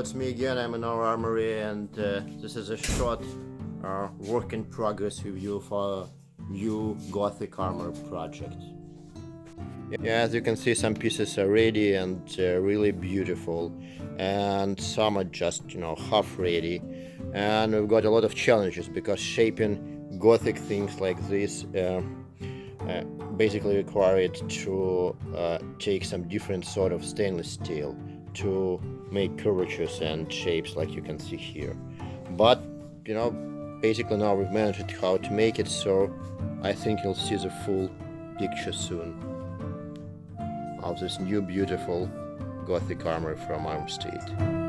it's me again. I'm in our armory, and this is a short work in progress review for a new Gothic Armour project. Yeah, as you can see, some pieces are ready and really beautiful, and some are just, half ready. And we've got a lot of challenges because shaping Gothic things like this basically require it to take some different sort of stainless steel to make curvatures and shapes like you can see here. But basically now we've managed how to make it, so I think you'll see the full picture soon of this new beautiful Gothic armor from ArmStreet.